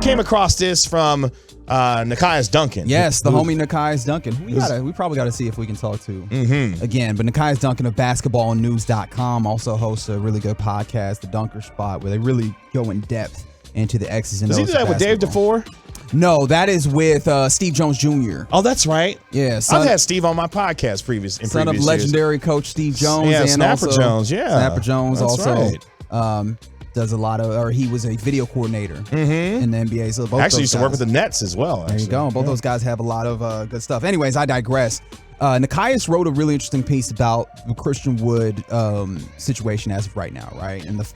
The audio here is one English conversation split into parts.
came across this from Nekias Duncan. Yes, the homie Nekias Duncan. We probably got to see if we can talk to again. But Nekias Duncan of basketballnews.com also hosts a really good podcast, The Dunker Spot, where they really go in depth into the X's and O's. Does he do that with Dave DeFore? No, that is with Steve Jones Jr. Oh, that's right. Yeah, I've had Steve on my podcast son of legendary coach Steve Jones. Yeah, and Snapper also, Jones. Yeah, Snapper Jones that's also right. Does a lot of, or he was a video coordinator in the NBA. So both actually used to work with the Nets as well. There you go. Both those guys have a lot of good stuff. Anyways, I digress. Nekias wrote a really interesting piece about the Christian Wood situation as of right now, right? And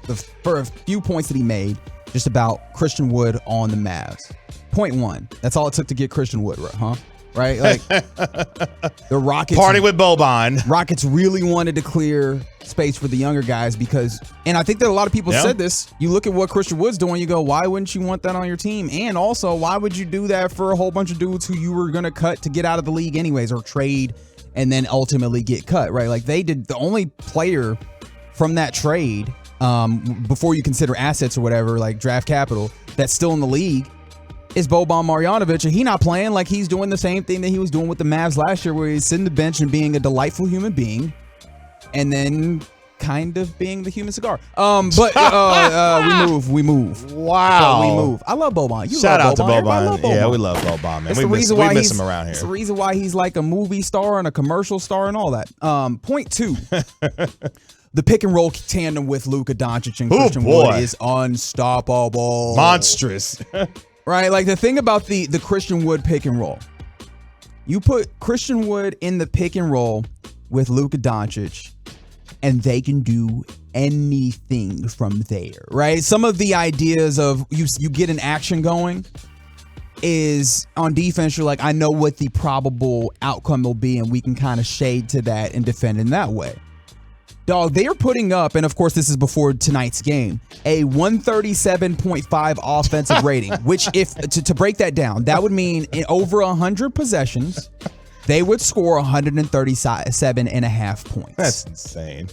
for a few points that he made just about Christian Wood on the Mavs. Point one, that's all it took to get Christian Wood, huh? Right? Like the Rockets party with Boban. Rockets really wanted to clear space for the younger guys because, and I think that a lot of people said this, you look at what Christian Wood's doing, you go, why wouldn't you want that on your team? And also, why would you do that for a whole bunch of dudes who you were going to cut to get out of the league anyways, or trade and then ultimately get cut, right? Like they did, the only player from that trade, before you consider assets or whatever, like draft capital, that's still in the league is Boban Marjanovic, and he not playing. Like he's doing the same thing that he was doing with the Mavs last year, where he's sitting the bench and being a delightful human being, and then kind of being the human cigar. We move. Wow. We move. I love Boban. Shout out to Boban. Boban. Yeah, we love Boban, man. We miss him around here. It's the reason why he's like a movie star and a commercial star and all that. Point two. The pick and roll tandem with Luka Doncic and Christian Wood is unstoppable. Monstrous. Right? Like the thing about the Christian Wood pick and roll, you put Christian Wood in the pick and roll with Luka Doncic, and they can do anything from there, right? Some of the ideas of you get an action going is on defense, you're like, I know what the probable outcome will be, and we can kind of shade to that and defend in that way. Dog, they are putting up, and of course this is before tonight's game, a 137.5 offensive rating, which if to break that down, that would mean in over 100 possessions, they would score 137.5 points. That's insane.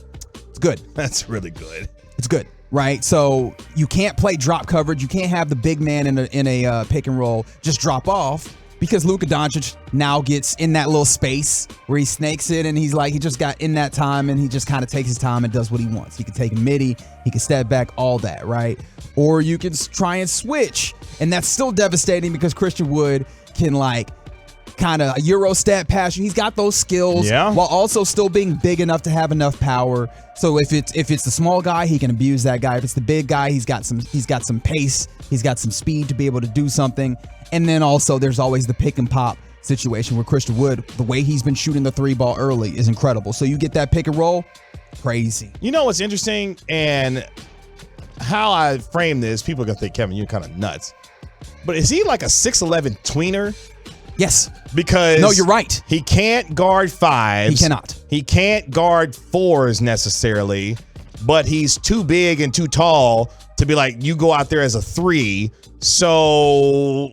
It's good. That's really good. It's good, right? So you can't play drop coverage. You can't have the big man in a pick and roll just drop off, because Luka Doncic now gets in that little space where he snakes it, and he's like, he just got in that time, and he just kind of takes his time and does what he wants. He can take a midi, he can step back, all that, right? Or you can try and switch, and that's still devastating because Christian Wood can like kind of Euro step pass. He's got those skills while also still being big enough to have enough power. So if it's the small guy, he can abuse that guy. If it's the big guy, he's got some pace, he's got some speed to be able to do something. And then also there's always the pick and pop situation where Christian Wood, the way he's been shooting the three ball early is incredible. So you get that pick and roll, crazy. You know what's interesting, and how I frame this, people are gonna think, Kevin, you're kind of nuts. But is he like a 6'11" tweener? Yes. Because no, you're right. He can't guard fives. He cannot. He can't guard fours necessarily, but he's too big and too tall to be like, you go out there as a three. So,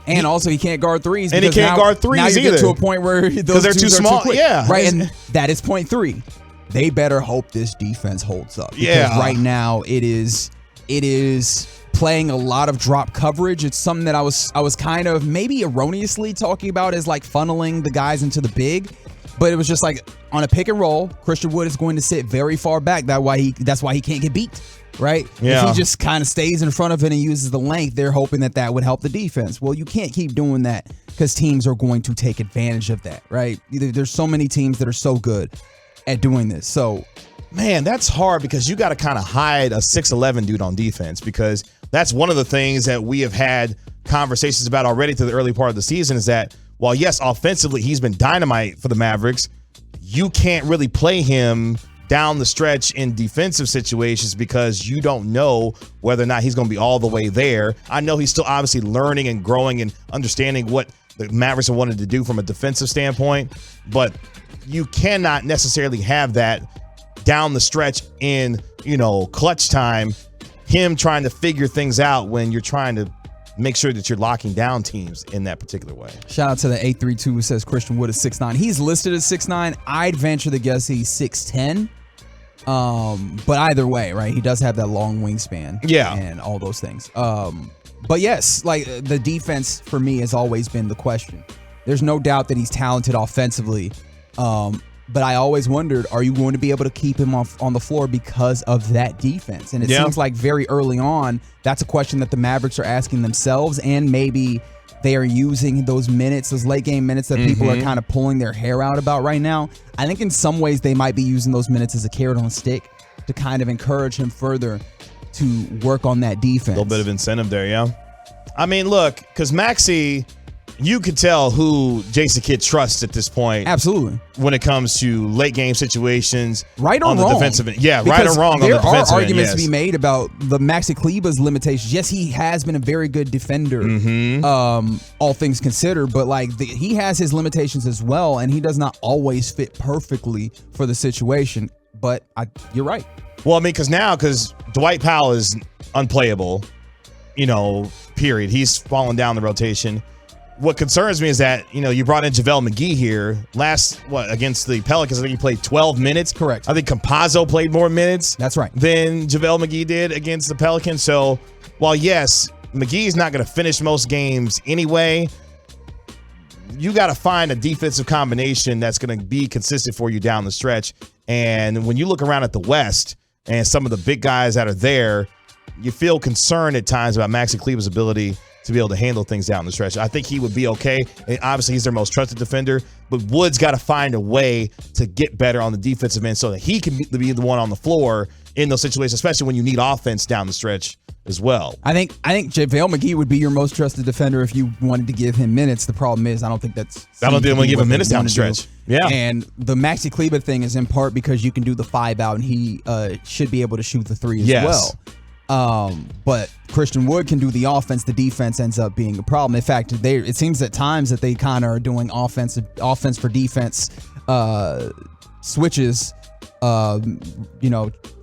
and also he can't guard threes. And he can't guard threes either. Now you get to a point where those they're too small. Right, and that is point three. They better hope this defense holds up. Because right now it is playing a lot of drop coverage. It's something that I was kind of maybe erroneously talking about as like funneling the guys into the big, but it was just like on a pick and roll, Christian Wood is going to sit very far back. That's why he can't get beat, right? Yeah. If he just kind of stays in front of it and uses the length, they're hoping that would help the defense. Well, you can't keep doing that because teams are going to take advantage of that, right? There's so many teams that are so good at doing this. So, man, that's hard because you got to kind of hide a 6'11" dude on defense, because that's one of the things that we have had conversations about already through the early part of the season, is that while, yes, offensively, he's been dynamite for the Mavericks, you can't really play him down the stretch in defensive situations because you don't know whether or not he's going to be all the way there. I know he's still obviously learning and growing and understanding what the Mavericks have wanted to do from a defensive standpoint, but you cannot necessarily have that down the stretch in, clutch time, him trying to figure things out when you're trying to make sure that you're locking down teams in that particular way. Shout out to the 832 who says Christian Wood is 6'9". He's listed as 6'9". I'd venture to guess he's 6'10", But either way, right? He does have that long wingspan. Yeah. And all those things. But yes, like the defense for me has always been the question. There's no doubt that he's talented offensively. But I always wondered, are you going to be able to keep him on the floor because of that defense? And it seems like very early on, that's a question that the Mavericks are asking themselves, and maybe they are using those minutes, those late game minutes that people are kind of pulling their hair out about right now. I think in some ways they might be using those minutes as a carrot on a stick to kind of encourage him further to work on that defense. A little bit of incentive there, yeah. I mean, look, because Maxey, you could tell who Jason Kidd trusts at this point. Absolutely. When it comes to late game situations. Right or on the wrong. Defensive end. Yeah, right or wrong on the defensive end. There are arguments to be made about the Maxey Kleber's limitations. Yes, he has been a very good defender, all things considered, but like he has his limitations as well, and he does not always fit perfectly for the situation. But you're right. Well, I mean, because Dwight Powell is unplayable, period. He's fallen down the rotation. What concerns me is that, you brought in JaVale McGee here against the Pelicans. I think he played 12 minutes. Correct. I think Campazzo played more minutes. That's right. Than JaVale McGee did against the Pelicans. So, while yes, McGee's not going to finish most games anyway, you got to find a defensive combination that's going to be consistent for you down the stretch. And when you look around at the West and some of the big guys that are there, you feel concerned at times about Maxey Kleber's ability to be able to handle things down the stretch. I think he would be okay. And obviously, he's their most trusted defender, but Wood's got to find a way to get better on the defensive end so that he can be the one on the floor in those situations, especially when you need offense down the stretch as well. I think JaVale McGee would be your most trusted defender if you wanted to give him minutes. The problem is, I don't think I'm going to give him minutes down the stretch. Yeah. And the Maxey Kleber thing is in part because you can do the 5 out, and he should be able to shoot the 3 as well. But Christian Wood can do the offense. The defense ends up being a problem. In fact, it seems at times that they kind of are doing offense for defense switches,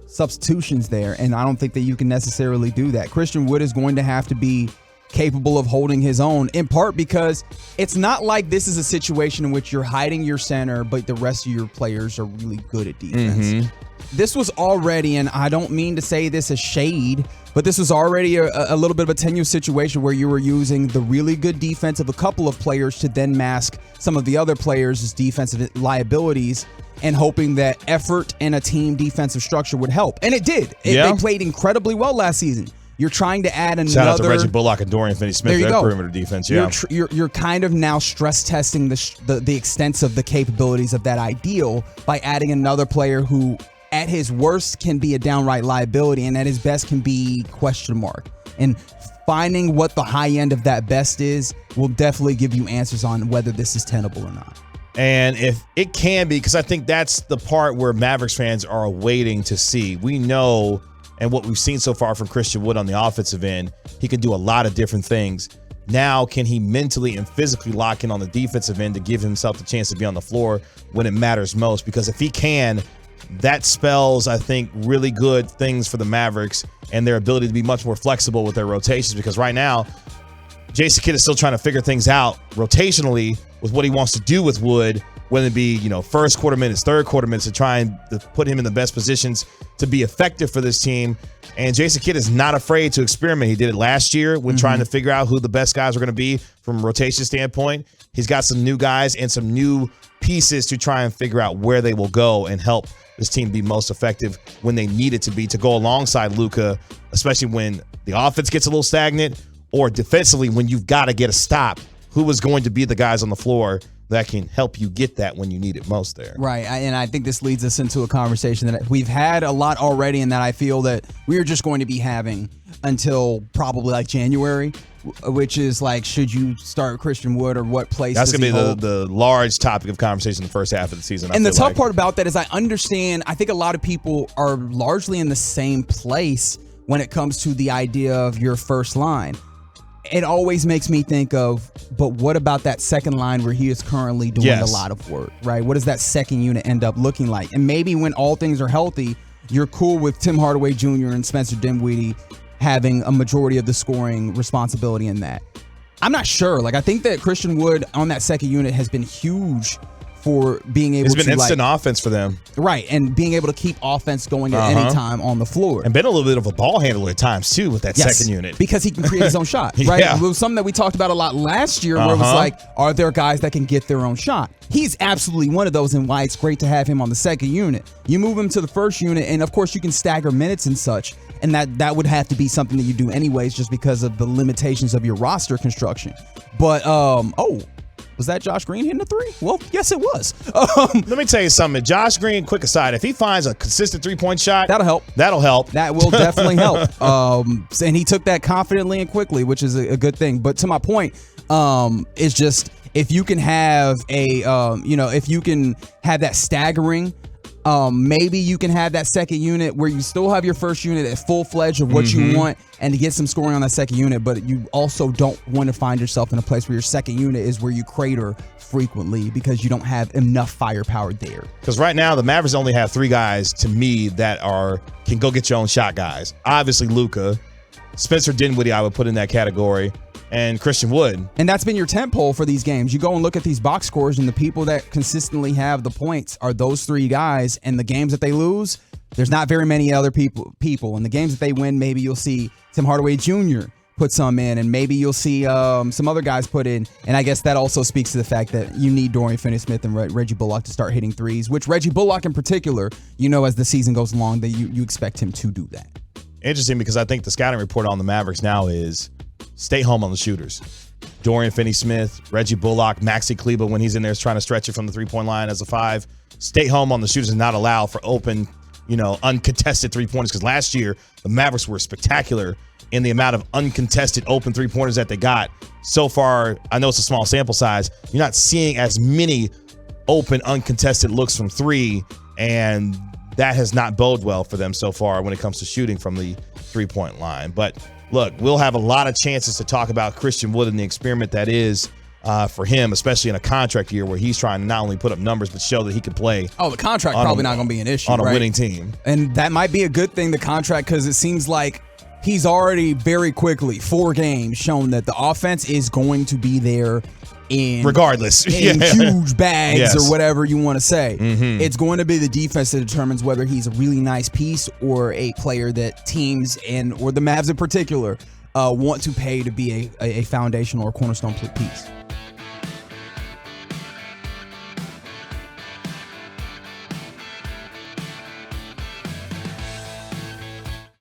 substitutions there. And I don't think that you can necessarily do that. Christian Wood is going to have to be capable of holding his own, in part because it's not like this is a situation in which you're hiding your center, but the rest of your players are really good at defense. This was already, and I don't mean to say this as shade, but this was already a little bit of a tenuous situation where you were using the really good defense of a couple of players to then mask some of the other players' defensive liabilities and hoping that effort and a team defensive structure would help. And it did. They played incredibly well last season. You're trying to add another. Shout out to Reggie Bullock and Dorian Finney-Smith. Their perimeter defense. Yeah, you're kind of now stress testing the extent of the capabilities of that ideal by adding another player who, at his worst, can be a downright liability, and at his best can be question mark. And finding what the high end of that best is will definitely give you answers on whether this is tenable or not. And if it can be, because I think that's the part where Mavericks fans are waiting to see. We know, and what we've seen so far from Christian Wood on the offensive end, he can do a lot of different things. Now, can he mentally and physically lock in on the defensive end to give himself the chance to be on the floor when it matters most? Because if he can, that spells, I think, really good things for the Mavericks and their ability to be much more flexible with their rotations. Because right now, Jason Kidd is still trying to figure things out rotationally with what he wants to do with Wood, whether it be, first quarter minutes, third quarter minutes, to try and put him in the best positions to be effective for this team. And Jason Kidd is not afraid to experiment. He did it last year when trying to figure out who the best guys were going to be from a rotation standpoint. He's got some new guys and some new pieces to try and figure out where they will go and help this team be most effective when they need it to be, to go alongside Luka, especially when the offense gets a little stagnant, or defensively when you've got to get a stop. Who is going to be the guys on the floor that can help you get that when you need it most there? Right, and I think this leads us into a conversation that we've had a lot already, and that I feel that we are just going to be having until probably like January, which is like, should you start Christian Wood, or what place? That's going to be the large topic of conversation in the first half of the season. And the tough part about that is, I understand, I think a lot of people are largely in the same place when it comes to the idea of your first line. It always makes me think of, but what about that second line where he is currently doing a lot of work, right? What does that second unit end up looking like? And maybe when all things are healthy, you're cool with Tim Hardaway Jr. and Spencer Dinwiddie having a majority of the scoring responsibility in that. I'm not sure. Like, I think that Christian Wood on that second unit has been huge for being able It's to been instant offense for them. Right, and being able to keep offense going at any time on the floor. And been a little bit of a ball handler at times, too, with that second unit. Because he can create his own shot, right? Yeah. It was something that we talked about a lot last year where it was like, are there guys that can get their own shot? He's absolutely one of those, and why it's great to have him on the second unit. You move him to the first unit, and of course you can stagger minutes and such, and that would have to be something that you do anyways just because of the limitations of your roster construction. But, was that Josh Green hitting a three? Well, yes, it was. Let me tell you something. Josh Green, quick aside, if he finds a consistent three-point shot, that'll help. That'll help. That will definitely help. And he took that confidently and quickly, which is a good thing. But to my point, is just if you can have if you can have that staggering. Maybe you can have that second unit where you still have your first unit at full-fledged of what you want and to get some scoring on that second unit, but you also don't want to find yourself in a place where your second unit is where you crater frequently because you don't have enough firepower there. Because right now, the Mavericks only have three guys, to me, that can go get your own shot guys. Obviously, Luka. Spencer Dinwiddie, I would put in that category. And Christian Wood. And that's been your tempo for these games. You go and look at these box scores, and the people that consistently have the points are those three guys. And the games that they lose, there's not very many other people. And the games that they win, maybe you'll see Tim Hardaway Jr. put some in, and maybe you'll see some other guys put in. And I guess that also speaks to the fact that you need Dorian Finney-Smith and Reggie Bullock to start hitting threes, which Reggie Bullock in particular, as the season goes along, that you expect him to do that. Interesting, because I think the scouting report on the Mavericks now is stay home on the shooters. Dorian Finney-Smith, Reggie Bullock, Maxi Kleber when he's in there is trying to stretch it from the three-point line as a five. Stay home on the shooters and not allow for open, uncontested three-pointers. Because last year, the Mavericks were spectacular in the amount of uncontested open three-pointers that they got. So far, I know it's a small sample size, you're not seeing as many open, uncontested looks from three, and that has not boded well for them so far when it comes to shooting from the three-point line. But look, we'll have a lot of chances to talk about Christian Wood and the experiment that is for him, especially in a contract year where he's trying to not only put up numbers but show that he can play. Oh, the contract probably not going to be an issue on a winning team. And that might be a good thing, the contract, because it seems like he's already very quickly, 4 games, shown that the offense is going to be there regardless in huge bags or whatever you want to say. It's going to be the defense that determines whether he's a really nice piece or a player that teams or the Mavs in particular want to pay to be a foundational or cornerstone piece.